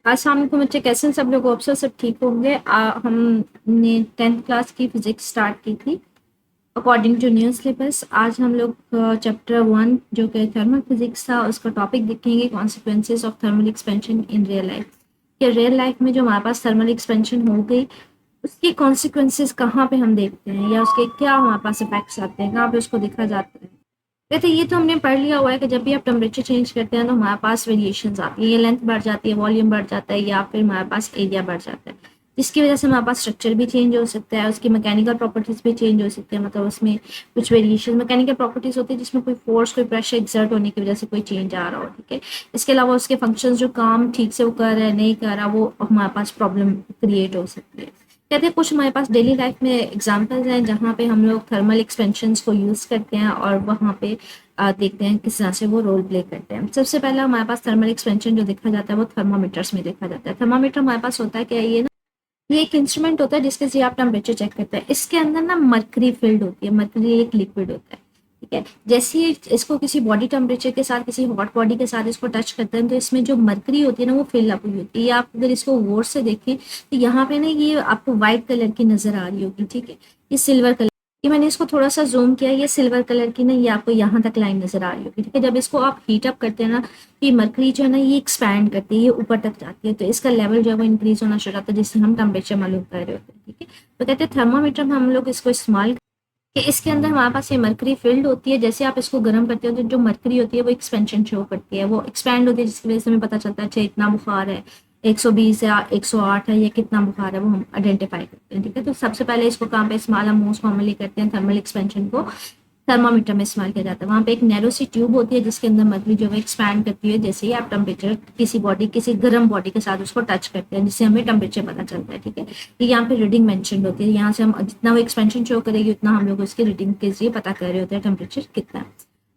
अस्सलाम वालेकुम बच्चे, कैसे हैं सब लोग? अफसर सब ठीक होंगे। हमने 10th क्लास की फिजिक्स स्टार्ट की थी अकॉर्डिंग टू न्यू सिलेबस। आज हम लोग चैप्टर 1 जो कि थर्मल फिजिक्स था उसका टॉपिक देखेंगे, consequences of thermal expansion in real life. कि रियल लाइफ में जो हमारे पास थर्मल एक्सपेंशन हो गई उसके कॉन्सिक्वेंसेस कहाँ पे हम देखते हैं या उसके क्या हमारे पास इफेक्ट्स आते हैं, कहाँ पे उसको देखा जाता है। कहते ये तो हमने पढ़ लिया हुआ है कि जब भी आप टेम्परेचर चेंज करते हैं तो हमारे पास वेरिएशंस आती है, ये लेंथ बढ़ जाती है, वॉल्यूम बढ़ जाता है या फिर हमारे पास एरिया बढ़ जाता है, जिसकी वजह से हमारे पास स्ट्रक्चर भी चेंज हो सकता है, उसकी मैकेनिकल प्रॉपर्टीज भी चेंज हो सकती है। मतलब उसमें कुछ वेरिएशन मैकेनिकल प्रॉपर्टीज होती है जिसमें कोई फोर्स कोई प्रेशर एक्सर्ट होने की वजह से कोई चेंज आ रहा हो, ठीक है। इसके अलावा उसके फंक्शंस जो काम ठीक से वो कर रहा है नहीं कर रहा, वो हमारे पास प्रॉब्लम क्रिएट हो सकती है। कहते हैं कुछ हमारे पास डेली लाइफ में एग्जांपल्स हैं जहाँ पे हम लोग थर्मल एक्सपेंशंस को यूज़ करते हैं और वहाँ पे देखते हैं किस तरह से वो रोल प्ले करते हैं। सबसे पहला हमारे पास थर्मल एक्सपेंशन जो देखा जाता है वो थर्मामीटर्स में देखा जाता है। थर्मामीटर हमारे पास होता है क्या, ये ना ये एक इंस्ट्रूमेंट होता है जिसके से आप टेम्परेचर चेक करते हैं। इसके अंदर ना मरकरी फिल्ड होती है, मरकरी एक लिक्विड होता है, ठीक है। जैसे ही इसको किसी बॉडी टेम्परेचर के साथ किसी हॉट बॉडी के साथ इसको टच करते हैं तो इसमें जो मरकरी होती है ना वो फिल अप हुई होती है। आप अगर इसको गौर से देखें तो यहाँ पे ना ये आपको व्हाइट कलर की नजर आ रही होगी, ठीक है। ये सिल्वर कलर, ये मैंने इसको थोड़ा सा जूम किया, ये सिल्वर कलर की ना ये आपको यहाँ तक लाइन नजर आ रही होगी, ठीक है। जब इसको आप हीट अप करते हैं ना तो ये मरकरी जो है ना ये एक्सपैंड करती है, ये ऊपर तक जाती है, तो इसका लेवल जो है वो इंक्रीज होना शुरू होता है जिससे हम टेम्परेचर मालूम कर रहे होते हैं, ठीक है। तो कहते हैं थर्मामीटर में हम लोग इसको इस्तेमाल कि इसके अंदर हमारे पास ये मरकरी फील्ड होती है। जैसे आप इसको गर्म करते हो तो जो मरकरी होती है वो एक्सपेंशन शो करती है, वो एक्सपैंड होती है, जिसकी वजह से हमें पता चलता है अच्छा इतना बुखार है, 120 या 108 है, या कितना बुखार है वो हम आइडेंटिफाई करते हैं, ठीक है। तो सबसे पहले इसको कहाँ पे इस्तेमाल हम मोस्ट कॉमनली करते हैं, थर्मल एक्सपेंशन को थर्मामीटर में इस्तेमाल किया जाता है। वहाँ पे एक नैरो सी ट्यूब होती है जिसके अंदर मरकरी जो है एक्सपैंड करती है जैसे ही आप टेम्परेचर किसी बॉडी किसी गर्म बॉडी के साथ उसको टच करते हैं, जिससे हमें टेम्परेचर पता चलता है, ठीक है। ये यहाँ पे रीडिंग मेंशन होती है, यहाँ से हम जितना वो एक्सपेंशन शो करेगी उतना हम लोग उसकी रीडिंग के जरिए पता कर रहे होते हैं टेम्परेचर कितना है।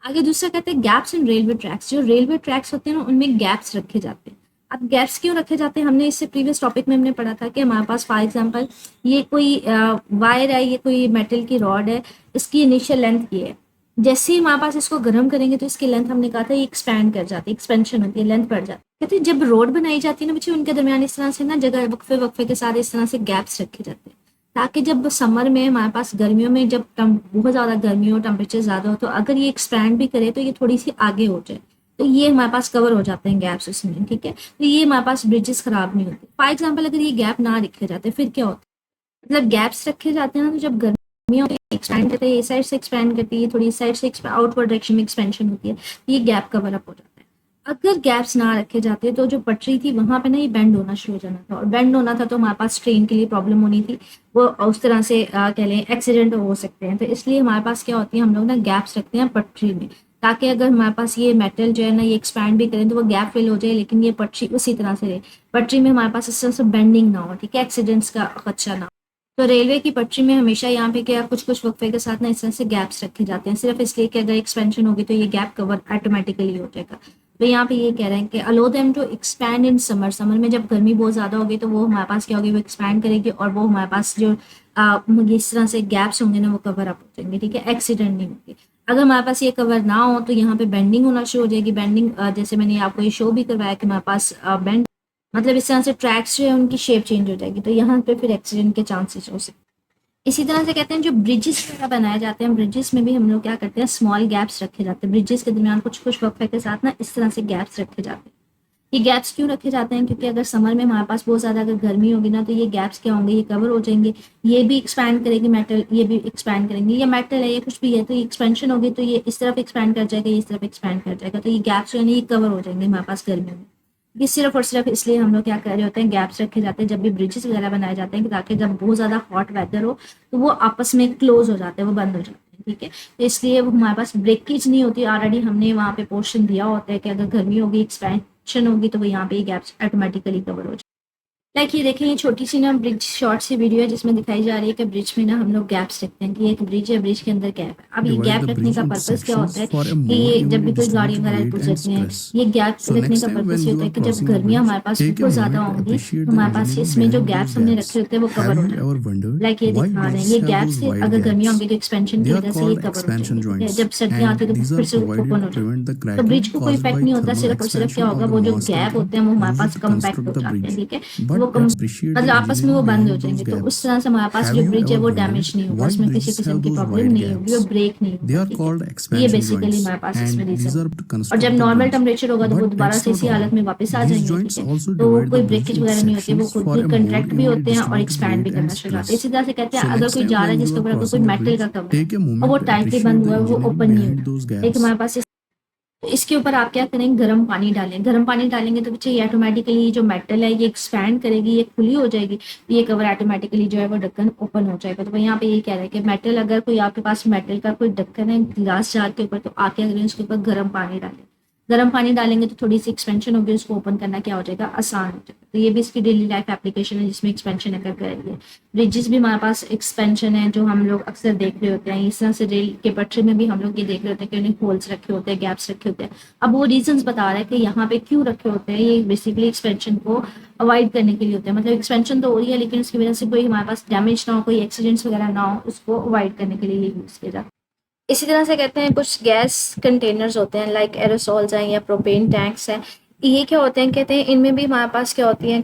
आगे दूसरा कहते हैं गैप्स इन रेलवे ट्रैक्स। जो रेलवे ट्रैक्स होते हैं ना उनमें गैप्स रखे जाते हैं। अब गैप्स क्यों रखे जाते हैं, हमने इससे प्रीवियस टॉपिक में हमने पढ़ा था कि हमारे पास फॉर एग्जांपल ये कोई वायर है, ये कोई मेटल की रॉड है, इसकी इनिशियल लेंथ ये है। जैसे ही हमारे पास इसको गर्म करेंगे तो इसकी लेंथ हमने कहा था ये एक्सपैंड कर जाती है, एक्सपेंशन होती है, लेंथ बढ़ जाती है। कहते हैं जब रोड बनाई जाती है ना बच्चे, उनके दरमियान इस तरह से ना जगह वक्फे वक्फे के साथ इस तरह से गैप्स रखे जाते हैं, ताकि जब समर में हमारे पास गर्मियों में जब बहुत ज़्यादा गर्मी हो, टेम्परेचर ज़्यादा हो, तो अगर ये एक्सपैंड भी करे तो ये थोड़ी सी आगे हो जाए, तो ये हमारे पास कवर हो जाते हैं गैप्स उसमें, ठीक है। तो ये हमारे पास ब्रिजेस खराब नहीं होते। फॉर एग्जाम्पल अगर ये गैप ना रखे जाते फिर क्या होता है, मतलब गैप्स रखे जाते हैं ना तो जब गर्मियों में एक्सपैंड करते हैं, ये साइड से एक्सपैंड करती है, थोड़ी इस साइड से आउटवर्ड डायरेक्शन में एक्सपेंशन होती है, तो ये गैप कवर अप हो जाता है। अगर गैप्स ना रखे जाते तो जो पटरी थी वहां पे ना ये बेंड होना शुरू हो जाना था, और बेंड होना था तो हमारे पास ट्रेन के लिए प्रॉब्लम होनी थी, वो उस तरह से कह लें एक्सीडेंट हो सकते हैं। तो इसलिए हमारे पास क्या होती है, हम लोग ना गैप्स रखते हैं पटरी में, ताकि अगर हमारे पास ये मेटल जो है ना ये एक्सपैंड भी करें तो वो गैप फिल हो जाए, लेकिन ये पटरी उसी तरह से रहे, पटरी में हमारे पास इस तरह से बेंडिंग ना हो, ठीक है, एक्सीडेंट्स का खदशा ना हो। तो रेलवे की पटरी में हमेशा यहाँ पे क्या कुछ कुछ वक्फे के साथ ना इस तरह से गैप्स रखे जाते हैं, सिर्फ इसलिए कि अगर एक्सपेंशन होगी तो ये गैप कवर ऑटोमेटिकली हो जाएगा। तो यहाँ पे ये कह रहे हैं कि allow them to expand in summer. Summer में जब गर्मी बहुत ज्यादा होगी तो वो हमारे पास क्या होगी, वो एक्सपैंड करेगी और वो हमारे पास जो इस तरह से गैप्स होंगे ना वो कवर अप हो जाएंगे, ठीक है, एक्सीडेंट नहीं होंगे। अगर हमारे पास ये कवर ना हो तो यहाँ पे बेंडिंग होना शुरू हो जाएगी। बेंडिंग जैसे मैंने आपको ये शो भी करवाया कि हमारे पास बेंड मतलब इस तरह से ट्रैक्स जो है उनकी शेप चेंज हो जाएगी, तो यहाँ पे फिर एक्सीडेंट के चांसेस हो सकते हैं। इसी तरह से कहते हैं जो ब्रिजेस वगैरह बनाए जाते हैं, ब्रिजेस में भी हम लोग क्या करते हैं, स्मॉल गैप्स रखे जाते हैं। ब्रिजेस के दरमियान कुछ कुछ वक्फे के साथ ना इस तरह से गैप्स रखे जाते हैं। ये गैप्स क्यों रखे जाते हैं, क्योंकि अगर समर में हमारे पास बहुत ज्यादा अगर गर्मी होगी ना तो ये गैप्स क्या होंगे, ये कवर हो जाएंगे, ये भी एक्सपैंड करेगी मेटल, ये भी एक्सपैंड करेंगे, ये मेटल है ये कुछ भी है तो ये एक्सपेंशन होगी तो ये इस तरफ एक्सपैंड कर जाएगा, ये इस तरफ एक्सपैंड कर जाएगा, तो ये गैप्स जो है ना ये कवर हो जाएंगे हमारे पास गर्मियों में। ये सिर्फ और सिर्फ इसलिए हम लोग क्या कर रहे होते हैं, गैप्स रखे जाते हैं जब भी ब्रिजेस वगैरह बनाए जाते हैं, ताकि जब बहुत ज्यादा हॉट वेदर हो तो वो आपस में क्लोज हो जाते हैं, वो बंद हो जाते हैं, ठीक है। तो इसलिए वो हमारे पास ब्रेकेज नहीं होती, ऑलरेडी हमने वहाँ पे पोर्शन दिया होता है कि अगर गर्मी होगी एक्सपेंशन होगी तो वो यहाँ पे गैप्स ऑटोमेटिकली कवर हो जाए। लाइक ये देखें, ये छोटी सी ना ब्रिज शॉर्ट सी वीडियो है जिसमें दिखाई जा रही है कि ब्रिज में ना हम लोग गैप्स रखते हैं कि एक ब्रिज है, ब्रिज के अंदर गैप है। अब ये Divide गैप the रखने bridge का into पर्पस क्या sections होता है for a कि more ये जब evenly भी कोई गाड़ी distributed वगैरह weight and गुजरती हैं, stress. ये गैप So रखने next का time पर्पस when ये you होता are है कि जब crossing a गर्मियाँ bridge, हमारे पास take a बहुत ज़्यादा moment to होंगी appreciate तो the हमारे पास reasoning इसमें जो behind those गैप्स हमने gaps. रखे होते हैं वो कवर Have हो you जाते ever हैं। wondered लाइक ये why दिखा रहे हैं, bridges ये have गैप those से wide अगर गर्मियाँ gaps? होंगी तो एक्सपेंशन They की are वजह से ये called कवर हो expansion जाएंगे, ठीक है। joints, जब सर्दियाँ आती and है तो these फिर are से provided ओपन to हो जाते हैं। prevent the तो ब्रिज cracking को कोई caused इफेक्ट by नहीं होता, thermal सिर्फ और सिर्फ क्या expansion होगा, of the वो जो गैप non-sliding होते हैं वो हमारे पास used to कम्पैक्ट हो construct the जाते हैं, bridge. ठीक है। वो But कम let's appreciate मतलब the आपस में वो engineering बंद हो behind those जाएंगे, तो उस gaps. तरह से हमारे पास Have जो you ब्रिज है ever वो wondered डैमेज नहीं होगा, why उसमें किसी bridges किस्म have की those प्रॉब्लम wide नहीं होगी, वो gaps? ब्रेक नहीं They होगा, are ठीक है। called तो ये expansion बेसिकली joints, हमारे पास इसमें and रीजन these है। are to और जब construct the normal bridge. Temperature होगा तो वो But दोबारा that's से not इसी all. हालत में वापस आ These जाएंगे, ठीक joints है। also तो divide the कोई bridge ब्रेकेज into वगैरह नहीं होती है, वो sections खुद for भी a more कंट्रैक्ट भी evenly होते हैं और distributed एक्सपैंड भी weight and करना शुरू हो जाते हैं। stress. इसी तरह से कहते हैं So अगर next कोई time जा रहा है when you जिसके are ऊपर अगर कोई crossing a मेटल का bridge, कवर है take a और वो moment to टाइटली appreciate बंद the हुआ है, वो engineering ओपन नहीं behind होगा, those एक gaps. हमारे पास इसके ऊपर आप क्या करेंगे, गर्म पानी डालें। गर्म पानी डालेंगे तो बच्चे ये ऑटोमेटिकली जो मेटल है ये एक्सपैंड करेगी, ये खुली हो जाएगी, ये कवर ऑटोमेटिकली जो है वो ढक्कन ओपन हो जाएगा। तो यहाँ पे ये कह रहा है कि मेटल, अगर कोई आपके पास मेटल का कोई ढक्कन है ग्लास जार के ऊपर, तो आके अगर उसके ऊपर गर्म पानी डालें। गर्म पानी डालेंगे तो थोड़ी सी एक्सपेंशन होगी, उसको ओपन करना क्या हो जाएगा, आसान हो जाएगा। तो ये भी इसकी डेली लाइफ एप्लीकेशन है जिसमें एक्सपेंशन अगर करेंगे। ब्रिजेस भी हमारे पास एक्सपेंशन है जो हम लोग अक्सर देख रहे होते हैं। इस तरह से रेल के पटरी में भी हम लोग ये देख रहे होते हैं कि उन्हें होल्स रखे होते हैं, गैप्स रखे होते हैं। अब वो रीजंस बता रहा है कि यहाँ पे क्यों रखे होते हैं, ये बेसिकली एक्सपेंशन को अवॉइड करने के लिए होते हैं। मतलब एक्सपेंशन तो हो रही है लेकिन उसकी वजह से कोई हमारे पास डैमेज ना हो, कोई एक्सीडेंट्स वगैरह ना हो, उसको अवॉइड करने के लिए यूज किया जाता है। इसी तरह से कहते हैं कुछ गैस कंटेनर्स होते हैं लाइक एरोसोल्स हैं या प्रोपेन टैंक्स हैं। ये क्या होते हैं, कहते हैं इनमें भी हमारे पास क्या होती हैं,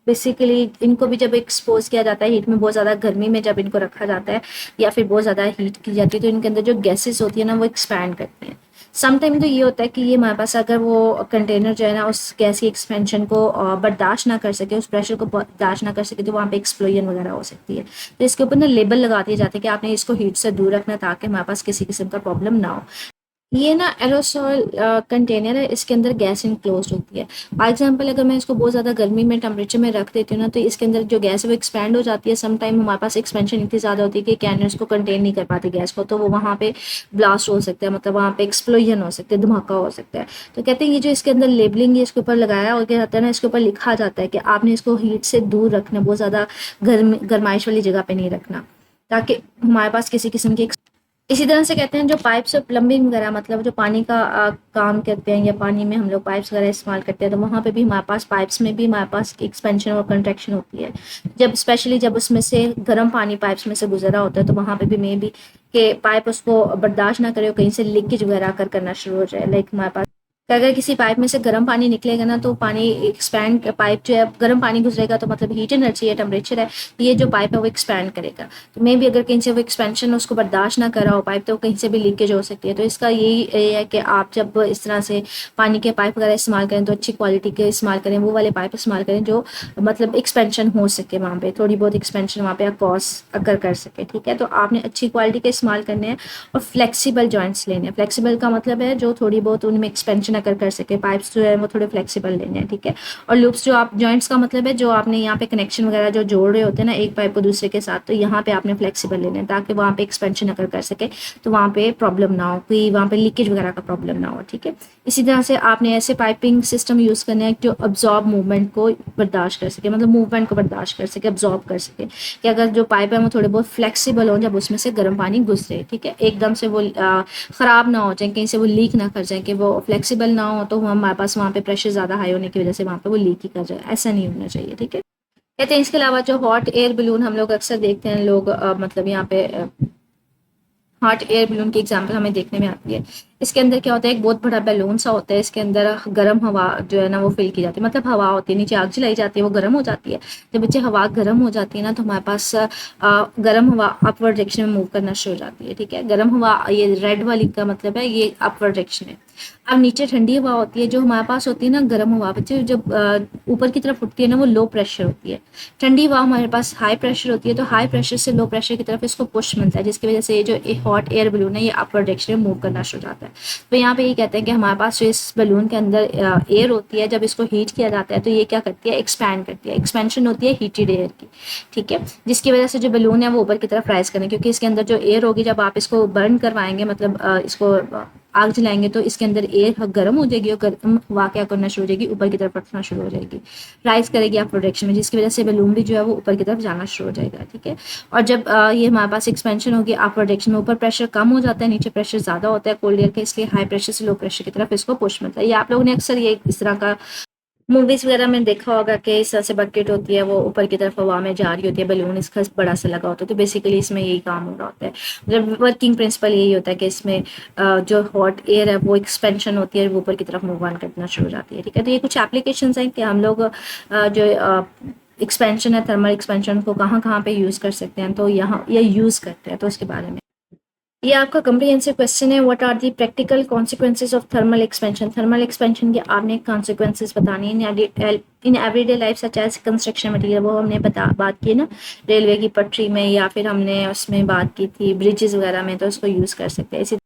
बेसिकली इनको भी जब एक्सपोज किया जाता है हीट में, बहुत ज़्यादा गर्मी में जब इनको रखा जाता है या फिर बहुत ज़्यादा हीट की जाती है, तो इनके अंदर जो गैसेस होती है ना वो एक्सपैंड करती हैं। समटाइम तो ये होता है कि ये हमारे पास अगर वो कंटेनर जो है ना उस गैस की एक्सपेंशन को बर्दाश्त ना कर सके, उस प्रेशर को बर्दाश्त ना कर सके, तो वहाँ पे एक्सप्लोजन वगैरह हो सकती है। तो इसके ऊपर ना लेबल लगा दिए जाते हैं कि आपने इसको हीट से दूर रखना ताकि हमारे पास किसी किस्म का प्रॉब्लम ना हो। ये ना एरोसोल कंटेनर है, इसके अंदर गैस इनक्लोज होती है। फॉर एग्जांपल अगर मैं इसको बहुत ज़्यादा गर्मी में टेम्परेचर में रख देती हूँ ना, तो इसके अंदर जो गैस है वो एक्सपैंड हो जाती है। सम टाइम हमारे पास एक्सपेंशन इतनी ज़्यादा होती है कि कैन उसको कंटेन नहीं कर पाती गैस को, तो वो वहाँ पे ब्लास्ट हो सकता है, मतलब वहाँ पे एक्सप्लोजन हो सकता है, धमाका हो सकता है। तो कहते हैं ये जो इसके अंदर लेबलिंग है इसके ऊपर लगाया और क्या होता है ना, इसके ऊपर लिखा जाता है कि आपने इसको हीट से दूर रखना, बहुत ज़्यादा गर्माइश वाली जगह पे नहीं रखना, ताकि हमारे पास किसी किस्म की। इसी तरह से कहते हैं जो पाइप्स और प्लम्बिंग वगैरह, मतलब जो पानी का काम करते हैं या पानी में हम लोग पाइप्स वगैरह इस्तेमाल करते हैं, तो वहाँ पे भी हमारे पास पाइप्स में भी हमारे पास एक्सपेंशन और कंट्रैक्शन होती है। जब स्पेशली जब उसमें से गर्म पानी पाइप्स में से गुजरा होता है, तो वहाँ पे भी मे बी कि पाइप उसको बर्दाश्त ना करे और कहीं से लीकेज वगैरह करना शुरू हो जाए। लाइक हमारे पास कि अगर किसी पाइप में से गर्म पानी निकलेगा ना, तो पानी एक्सपैंड, पाइप जो है गर्म पानी गुजरेगा तो मतलब हीट एनर्जी है, टेम्परेचर है, ये जो पाइप है वो एक्सपैंड करेगा। तो मे भी अगर कहीं से वो एक्सपेंशन उसको बर्दाश्त ना कर रहा हो पाइप, तो कहीं से भी लीकेज हो सकती है। तो इसका यही है कि आप जब इस तरह से पानी के पाइप वगैरह इस्तेमाल करें तो अच्छी क्वालिटी के इस्तेमाल करें, वो वाले पाइप इस्तेमाल करें जो मतलब एक्सपेंशन हो सके, वहाँ पे थोड़ी बहुत एक्सपेंशन वहाँ पे कॉस अगर कर सके, ठीक है। तो आपने अच्छी क्वालिटी के इस्तेमाल करने हैं और फ्लेक्सिबल जॉइंट्स लेने हैं। फ्लेक्सिबल का मतलब है जो थोड़ी बहुत उनमें एक्सपेंशन अगर कर सके, पाइप्स जो है वो थोड़े फ्लेक्सिबल लेने हैं, ठीक है। और लूप्स जो आप, जॉइंट्स का मतलब है जो आपने यहाँ पे कनेक्शन वगैरह जो जोड़ रहे होते हैं ना एक पाइप को दूसरे के साथ, तो यहाँ पे आपने फ्लेक्सिबल लेने हैं ताकि वहाँ पे एक्सपेंशन अगर कर सके तो वहाँ पे प्रॉब्लम ना हो, कोई वहाँ पे लीकेज वगैरह का प्रॉब्लम ना हो, ठीक है। इसी तरह से आपने ऐसे पाइपिंग सिस्टम यूज़ करने हैं जो अब्जॉर्ब मूवमेंट को बर्दाश्त कर सके, मतलब मूवमेंट को बर्दाश्त कर सके, अब्जॉर्ब कर सके, कि अगर जो पाइप है वो थोड़े बहुत फ्लेक्सिबल हो जब उसमें से गर्म पानी गुजरे, ठीक है। एकदम से वो ख़राब ना हो जाए, कहीं से वो लीक ना कर जाए, कि वो फ्लेक्सिबल ना हो तो हमारे पास वहाँ पे प्रेशर ज़्यादा हाई होने की वजह से वहाँ पे वो लीक ही कर जाए, ऐसा नहीं होना चाहिए, ठीक है। कहते हैं इसके अलावा जो हॉट एयर बलून हम लोग अक्सर देखते हैं, लोग मतलब यहाँ पे हॉट एयर बलून की एग्जांपल हमें देखने में आती है। इसके अंदर क्या होता है, एक बहुत बड़ा बैलून सा होता है, इसके अंदर गर्म हवा जो है ना वो फिल की जाती है, मतलब हवा होती है, नीचे आग जलाई जाती है, वो गर्म हो जाती है। जब बच्चे हवा गर्म हो जाती है ना, तो हमारे पास गर्म हवा अपवर्ड डायरेक्शन में मूव करना शुरू हो जाती है, ठीक है। गर्म हवा, ये रेड वाली का मतलब है ये अपवर्ड डायरेक्शन है। अब नीचे ठंडी हवा होती है, जो हमारे पास होती है ना गर्म हवा, बच्चे जब ऊपर की तरफ उठती है ना वो लो प्रेशर होती है। ठंडी हवा हमारे पास हाई प्रेशर होती है, तो हाई प्रेशर से लो प्रेशर की तरफ इसको पुश मिलता है, जिसकी वजह से ये जो हॉट एयर बलून है ये अपवर्ड डायरेक्शन में मूव करना शुरू हो जाता है। तो यहाँ पे ये कहते हैं कि हमारे पास जो इस बलून के अंदर एयर होती है, जब इसको हीट किया जाता है तो ये क्या करती है, एक्सपैंड करती है। एक्सपेंशन होती है हीटेड एयर की, ठीक है, जिसकी वजह से जो बलून है वो ऊपर की तरफ राइज करें, क्योंकि इसके अंदर जो एयर होगी जब आप इसको बर्न करवाएंगे, मतलब इसको आग जलाएंगे तो इसके अंदर एयर गर्म हो जाएगी और गर्म हवा क्या करना शुरू हो जाएगी, ऊपर की तरफ उठना शुरू हो जाएगी, राइज करेगी आप प्रोडक्शन में, जिसकी वजह से बलून भी जो है वो ऊपर की तरफ जाना शुरू हो जाएगा। ठीक है, और जब ये हमारे पास एक्सपेंशन होगी आप प्रोडक्शन में, ऊपर प्रेशर कम हो जाता है, नीचे प्रेशर ज़्यादा होता है कोल्ड एयर का, इसलिए हाई प्रेशर से लो प्रेशर की तरफ इसको पुश मिलता है। ये आप लोगों ने अक्सर ये इस तरह का मूवीज वगैरह में देखा होगा कि इस तरह से बकेट होती है, वो ऊपर की तरफ हवा में जा रही होती है, बलून इसका बड़ा सा लगा होता है, तो बेसिकली इसमें यही काम हो रहा होता है। मतलब वर्किंग प्रिंसिपल यही होता है कि इसमें जो हॉट एयर है वो एक्सपेंशन होती है, वो ऊपर की तरफ मूव ऑन करना शुरू हो जाती है। ठीक है, तो ये कुछ एप्लीकेशंस हैं कि हम लोग जो एक्सपेंशन है, थर्मल एक्सपेंशन को कहाँ कहाँ पे यूज़ कर सकते हैं, तो यहाँ ये यूज़ करते हैं, तो उसके बारे में ये आपका कम्प्रिहेंसिव क्वेश्चन है। What are the practical consequences of thermal expansion. Thermal expansion के आपने कॉन्सिक्वेंसेज बतानी है in everyday life such as construction material, वो हमने बात की ना रेलवे की पटरी में, या फिर हमने उसमें बात की थी ब्रिजेस वगैरह में, तो उसको यूज़ कर सकते हैं। इसी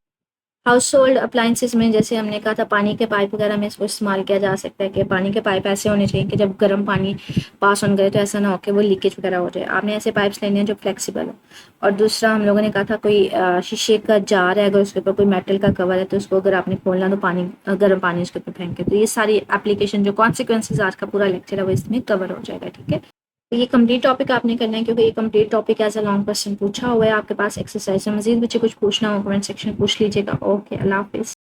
हाउस होल्ड अप्लाइंसेस में जैसे हमने कहा था पानी के पाइप वगैरह में इसको इस्तेमाल किया जा सकता है कि पानी के पाइप ऐसे होने चाहिए कि जब गर्म पानी पास ऑन करे तो ऐसा ना हो कि वो लीकेज वगैरह हो जाए। आपने ऐसे पाइप्स लेने हैं जो फ्लेक्सिबल हो। और दूसरा हम लोगों ने कहा था कोई शीशे का जार है, अगर उसके ऊपर कोई मेटल का कवर है तो उसको अगर आपने खोलना तो पानी गर्म पानी उसके ऊपर फेंके, तो ये सारी एप्लीकेशन जो कॉन्सिक्वेंसेज आज का पूरा लेक्चर है वो इसमें कवर हो जाएगा। ठीक है, तो ये कंप्लीट टॉपिक आपने करना है क्योंकि ये complete topic as a long question पूछा हुआ है आपके पास एक्सरसाइज में। मजीद बच्चे कुछ पूछना हो कमेंट सेक्शन में पूछ लीजिएगा। ओके, अल्लाह हाफिज़।